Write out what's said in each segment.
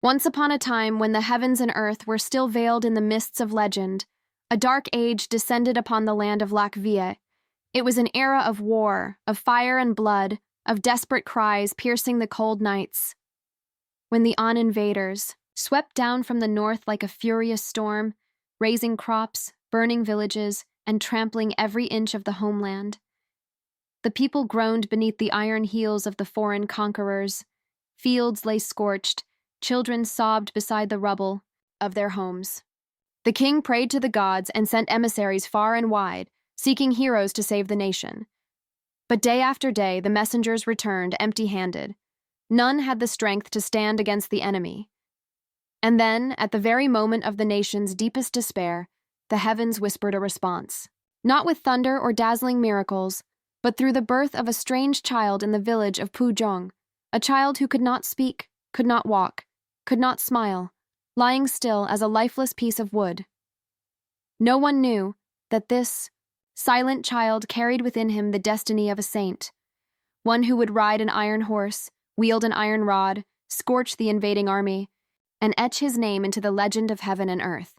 Once upon a time, when the heavens and earth were still veiled in the mists of legend, a dark age descended upon the land of Latvia. It was an era of war, of fire and blood, of desperate cries piercing the cold nights. When the invaders swept down from the north like a furious storm, razing crops, burning villages, and trampling every inch of the homeland. The people groaned beneath the iron heels of the foreign conquerors. Fields lay scorched, children sobbed beside the rubble of their homes. The king prayed to the gods and sent emissaries far and wide, seeking heroes to save the nation. But day after day, the messengers returned empty-handed. None had the strength to stand against the enemy. And then, at the very moment of the nation's deepest despair, the heavens whispered a response. Not with thunder or dazzling miracles, but through the birth of a strange child in the village of Phù Đổng, a child who could not speak, could not walk, could not smile, lying still as a lifeless piece of wood. No one knew that this silent child carried within him the destiny of a saint, one who would ride an iron horse, wield an iron rod, scorch the invading army, and etch his name into the legend of heaven and earth.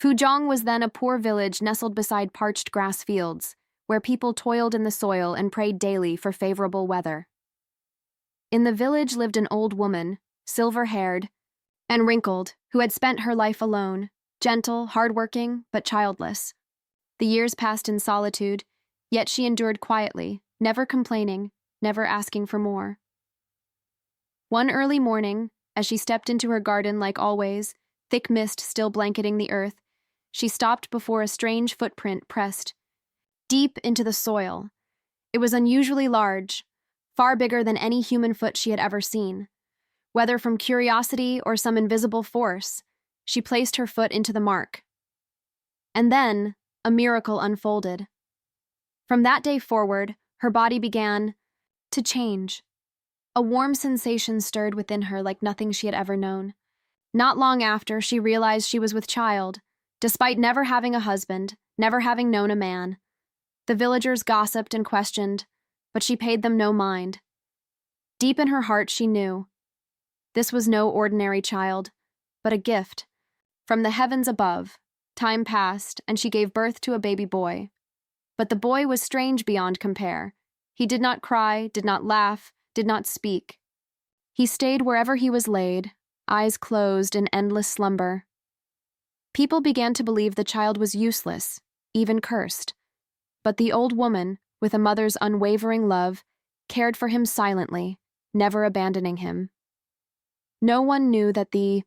Phù Đổng was then a poor village nestled beside parched grass fields, where people toiled in the soil and prayed daily for favorable weather. In the village lived an old woman, silver-haired and wrinkled, who had spent her life alone, gentle, hard-working, but childless. The years passed in solitude, yet she endured quietly, never complaining, never asking for more. One early morning, as she stepped into her garden like always, thick mist still blanketing the earth, she stopped before a strange footprint pressed deep into the soil. It was unusually large, far bigger than any human foot she had ever seen. Whether from curiosity or some invisible force, she placed her foot into the mark. And then, a miracle unfolded. From that day forward, her body began to change. A warm sensation stirred within her like nothing she had ever known. Not long after, she realized she was with child, despite never having a husband, never having known a man. The villagers gossiped and questioned, but she paid them no mind. Deep in her heart, she knew. This was no ordinary child, but a gift. From the heavens above, time passed, and she gave birth to a baby boy. But the boy was strange beyond compare. He did not cry, did not laugh, did not speak. He stayed wherever he was laid, eyes closed in endless slumber. People began to believe the child was useless, even cursed. But the old woman, with a mother's unwavering love, cared for him silently, never abandoning him. No one knew that the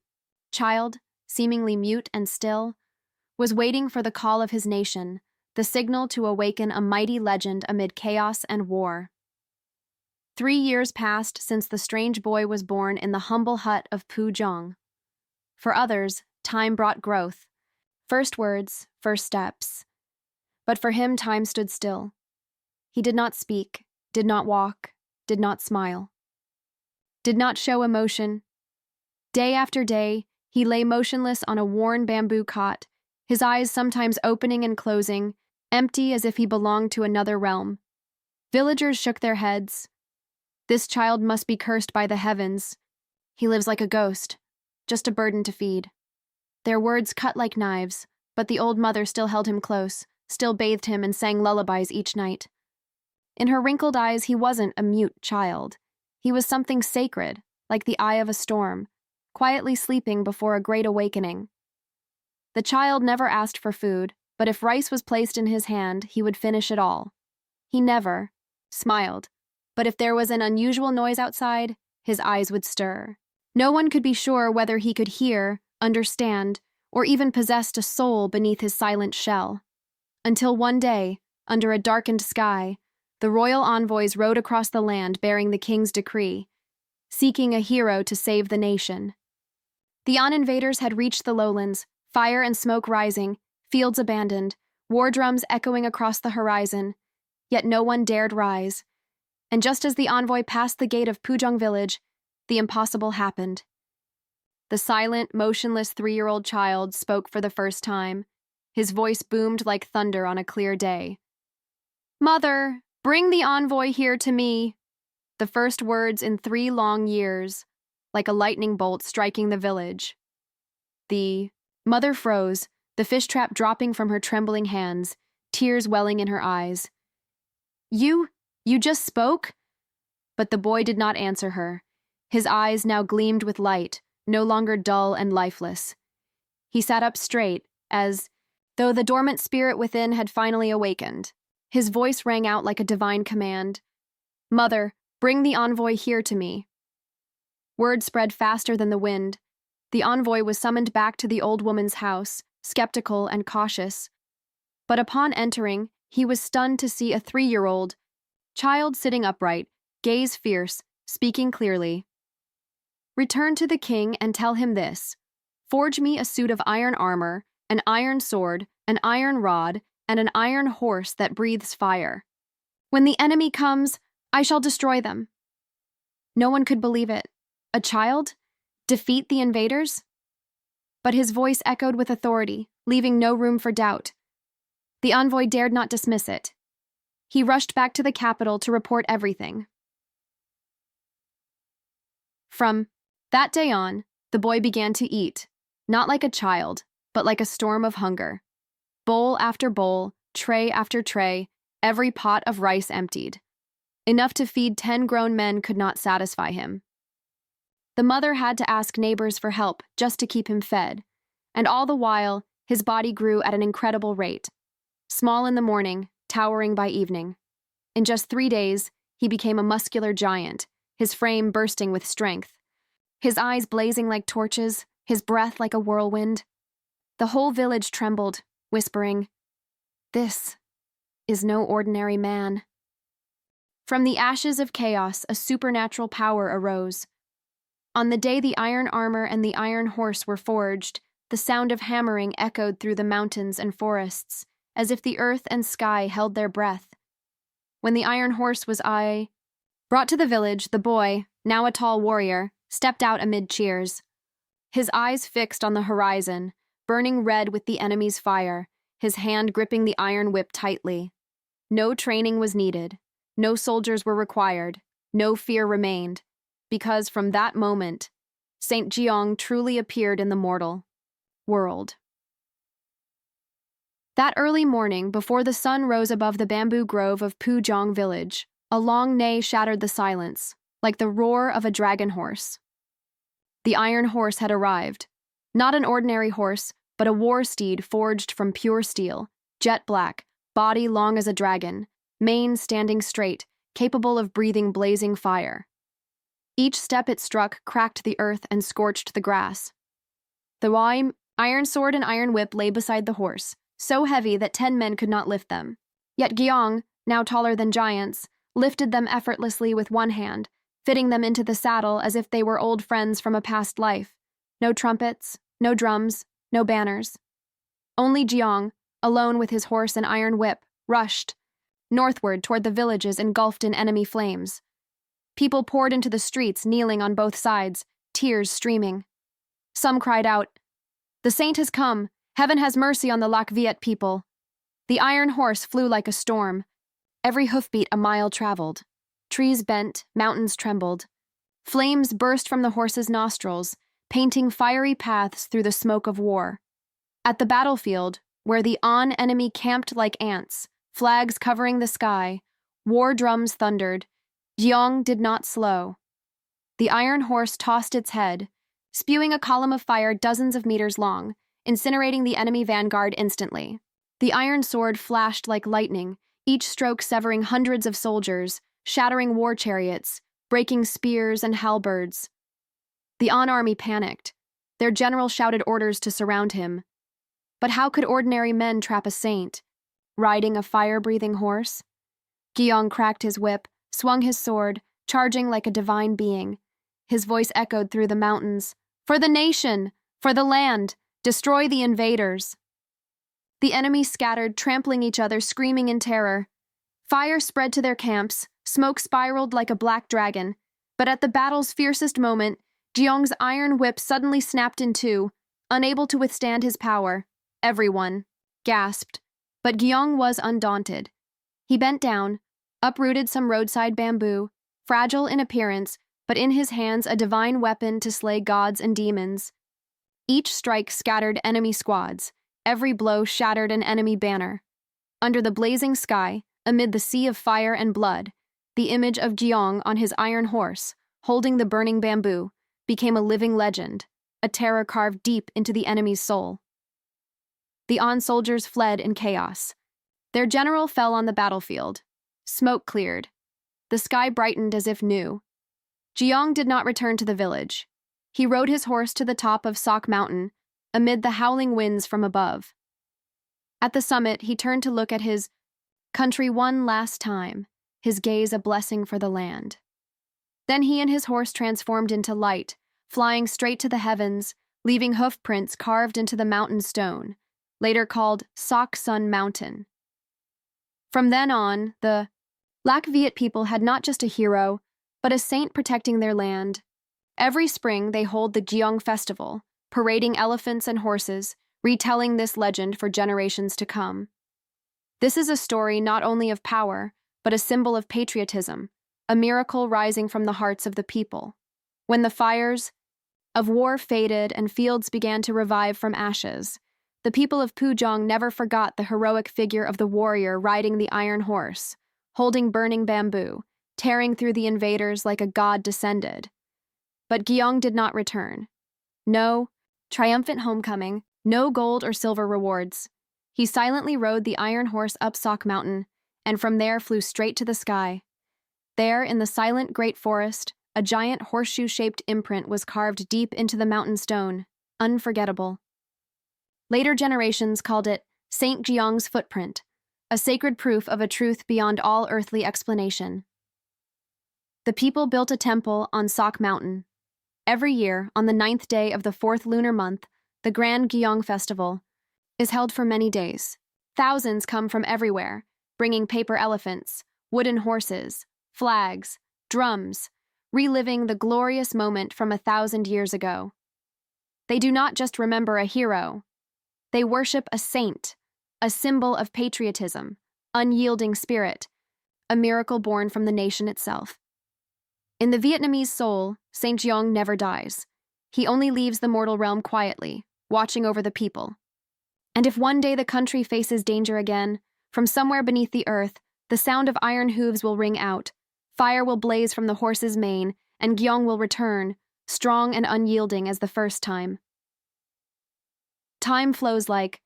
child, seemingly mute and still, was waiting for the call of his nation, the signal to awaken a mighty legend amid chaos and war. 3 years passed since the strange boy was born in the humble hut of Phù Đổng. For others, time brought growth. First words, first steps. But for him, time stood still. He did not speak, did not walk, did not smile, did not show emotion. Day after day, he lay motionless on a worn bamboo cot, his eyes sometimes opening and closing, empty as if he belonged to another realm. Villagers shook their heads. This child must be cursed by the heavens. He lives like a ghost, just a burden to feed. Their words cut like knives, but the old mother still held him close, still bathed him and sang lullabies each night. In her wrinkled eyes, he wasn't a mute child. He was something sacred, like the eye of a storm, quietly sleeping before a great awakening. The child never asked for food, but if rice was placed in his hand, he would finish it all. He never smiled, but if there was an unusual noise outside, his eyes would stir. No one could be sure whether he could hear, understand, or even possessed a soul beneath his silent shell. Until one day, under a darkened sky, the royal envoys rode across the land bearing the king's decree, seeking a hero to save the nation. The invaders had reached the lowlands, fire and smoke rising, fields abandoned, war drums echoing across the horizon, yet no one dared rise. And just as the envoy passed the gate of Phù Đổng village, the impossible happened. The silent, motionless 3-year-old child spoke for the first time. His voice boomed like thunder on a clear day. "Mother, bring the envoy here to me." The first words in 3 long years. like a lightning bolt striking the village. The mother froze, the fish trap dropping from her trembling hands, tears welling in her eyes. You just spoke?" But the boy did not answer her. His eyes now gleamed with light, no longer dull and lifeless. He sat up straight, as though the dormant spirit within had finally awakened. His voice rang out like a divine command. "Mother, bring the envoy here to me." Word spread faster than the wind. The envoy was summoned back to the old woman's house, skeptical and cautious. But upon entering, he was stunned to see a 3-year-old child sitting upright, gaze fierce, speaking clearly. "Return to the king and tell him this. Forge me a suit of iron armor, an iron sword, an iron rod, and an iron horse that breathes fire. When the enemy comes, I shall destroy them." No one could believe it. A child? Defeat the invaders? But his voice echoed with authority, leaving no room for doubt. The envoy dared not dismiss it. He rushed back to the capital to report everything. From that day on, the boy began to eat, not like a child, but like a storm of hunger. Bowl after bowl, tray after tray, every pot of rice emptied. Enough to feed 10 grown men could not satisfy him. The mother had to ask neighbors for help just to keep him fed, and all the while, his body grew at an incredible rate. Small in the morning, towering by evening. In just 3 days, he became a muscular giant, his frame bursting with strength. His eyes blazing like torches, his breath like a whirlwind. The whole village trembled, whispering, "This is no ordinary man." From the ashes of chaos, a supernatural power arose. On the day the iron armor and the iron horse were forged, the sound of hammering echoed through the mountains and forests, as if the earth and sky held their breath. When the iron horse was brought to the village, the boy, now a tall warrior, stepped out amid cheers. His eyes fixed on the horizon, burning red with the enemy's fire, his hand gripping the iron whip tightly. No training was needed. No soldiers were required. No fear remained. Because from that moment, Saint Gióng truly appeared in the mortal world. That early morning, before the sun rose above the bamboo grove of Phù Đổng village, a long neigh shattered the silence, like the roar of a dragon horse. The iron horse had arrived. Not an ordinary horse, but a war steed forged from pure steel, jet black, body long as a dragon, mane standing straight, capable of breathing blazing fire. Each step it struck cracked the earth and scorched the grass. The iron sword and iron whip lay beside the horse, so heavy that 10 men could not lift them. Yet Gióng, now taller than giants, lifted them effortlessly with one hand, fitting them into the saddle as if they were old friends from a past life. No trumpets, no drums, no banners. Only Gióng, alone with his horse and iron whip, rushed northward toward the villages engulfed in enemy flames. People poured into the streets, kneeling on both sides, tears streaming. Some cried out, "The saint has come! Heaven has mercy on the Lac Viet people!" The iron horse flew like a storm. Every hoofbeat a mile traveled. Trees bent, mountains trembled. Flames burst from the horse's nostrils, painting fiery paths through the smoke of war. At the battlefield, where the enemy camped like ants, flags covering the sky, war drums thundered, Gióng did not slow. The iron horse tossed its head, spewing a column of fire dozens of meters long, incinerating the enemy vanguard instantly. The iron sword flashed like lightning, each stroke severing hundreds of soldiers, shattering war chariots, breaking spears and halberds. The army panicked. Their general shouted orders to surround him. But how could ordinary men trap a saint? Riding a fire-breathing horse? Gióng cracked his whip, swung his sword, charging like a divine being. His voice echoed through the mountains. "For the nation! For the land! Destroy the invaders!" The enemy scattered, trampling each other, screaming in terror. Fire spread to their camps, smoke spiraled like a black dragon. But at the battle's fiercest moment, Giong's iron whip suddenly snapped in two, unable to withstand his power. Everyone gasped. But Gióng was undaunted. He bent down, uprooted some roadside bamboo, fragile in appearance, but in his hands a divine weapon to slay gods and demons. Each strike scattered enemy squads, every blow shattered an enemy banner. Under the blazing sky, amid the sea of fire and blood, the image of Gióng on his iron horse, holding the burning bamboo, became a living legend, a terror carved deep into the enemy's soul. The soldiers fled in chaos. Their general fell on the battlefield. Smoke cleared. The sky brightened as if new. Gióng did not return to the village. He rode his horse to the top of Sóc Mountain, amid the howling winds from above. At the summit, he turned to look at his country one last time, his gaze a blessing for the land. Then he and his horse transformed into light, flying straight to the heavens, leaving hoofprints carved into the mountain stone, later called Sóc Mountain. From then on, the Lac Viet people had not just a hero, but a saint protecting their land. Every spring they hold the Gióng festival, parading elephants and horses, retelling this legend for generations to come. This is a story not only of power, but a symbol of patriotism, a miracle rising from the hearts of the people. When the fires of war faded and fields began to revive from ashes, the people of Phù Đổng never forgot the heroic figure of the warrior riding the iron horse, holding burning bamboo, tearing through the invaders like a god descended. But Gióng did not return. No triumphant homecoming, no gold or silver rewards. He silently rode the iron horse up Sóc Mountain, and from there flew straight to the sky. There, in the silent great forest, a giant horseshoe-shaped imprint was carved deep into the mountain stone, unforgettable. Later generations called it Saint Gióng's footprint, a sacred proof of a truth beyond all earthly explanation. The people built a temple on Sóc Mountain. Every year, on the 9th day of the 4th lunar month, the Grand Gióng Festival is held for many days. Thousands come from everywhere, bringing paper elephants, wooden horses, flags, drums, reliving the glorious moment from 1,000 years ago. They do not just remember a hero. They worship a saint, a symbol of patriotism, unyielding spirit, a miracle born from the nation itself. In the Vietnamese soul, Saint Gióng never dies. He only leaves the mortal realm quietly, watching over the people. And if one day the country faces danger again, from somewhere beneath the earth, the sound of iron hooves will ring out, fire will blaze from the horse's mane, and Gióng will return, strong and unyielding as the first time. Time flows like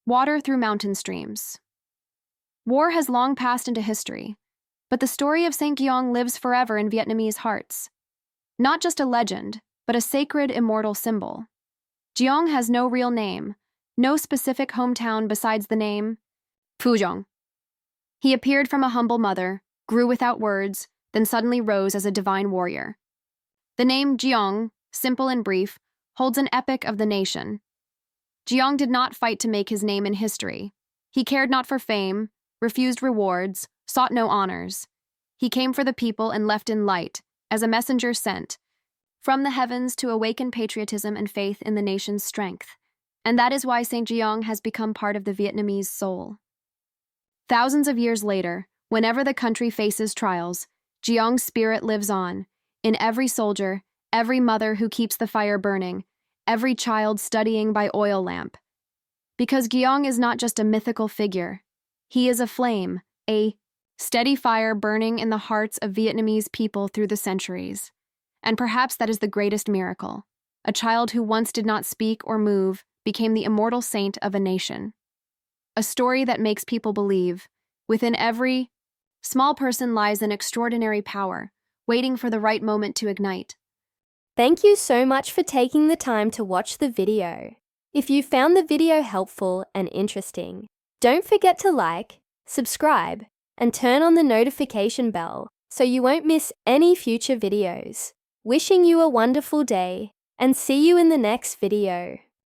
water through mountain streams. War has long passed into history, but the story of Saint Gióng lives forever in Vietnamese hearts. Not just a legend, but a sacred, immortal symbol. Gióng has no real name, no specific hometown besides the name Phù Đổng. He appeared from a humble mother, grew without words, then suddenly rose as a divine warrior. The name Gióng, simple and brief, holds an epic of the nation. Gióng did not fight to make his name in history. He cared not for fame, refused rewards, sought no honors. He came for the people and left in light, as a messenger sent from the heavens to awaken patriotism and faith in the nation's strength. And that is why Saint Gióng has become part of the Vietnamese soul. Thousands of years later, whenever the country faces trials, Gióng's spirit lives on, in every soldier, every mother who keeps the fire burning, every child studying by oil lamp. Because Gióng is not just a mythical figure. He is a flame, a steady fire burning in the hearts of Vietnamese people through the centuries. And perhaps that is the greatest miracle. A child who once did not speak or move became the immortal saint of a nation. A story that makes people believe, within every small person lies an extraordinary power, waiting for the right moment to ignite. Thank you so much for taking the time to watch the video. If you found the video helpful and interesting, don't forget to like, subscribe, and turn on the notification bell so you won't miss any future videos. Wishing you a wonderful day, and see you in the next video.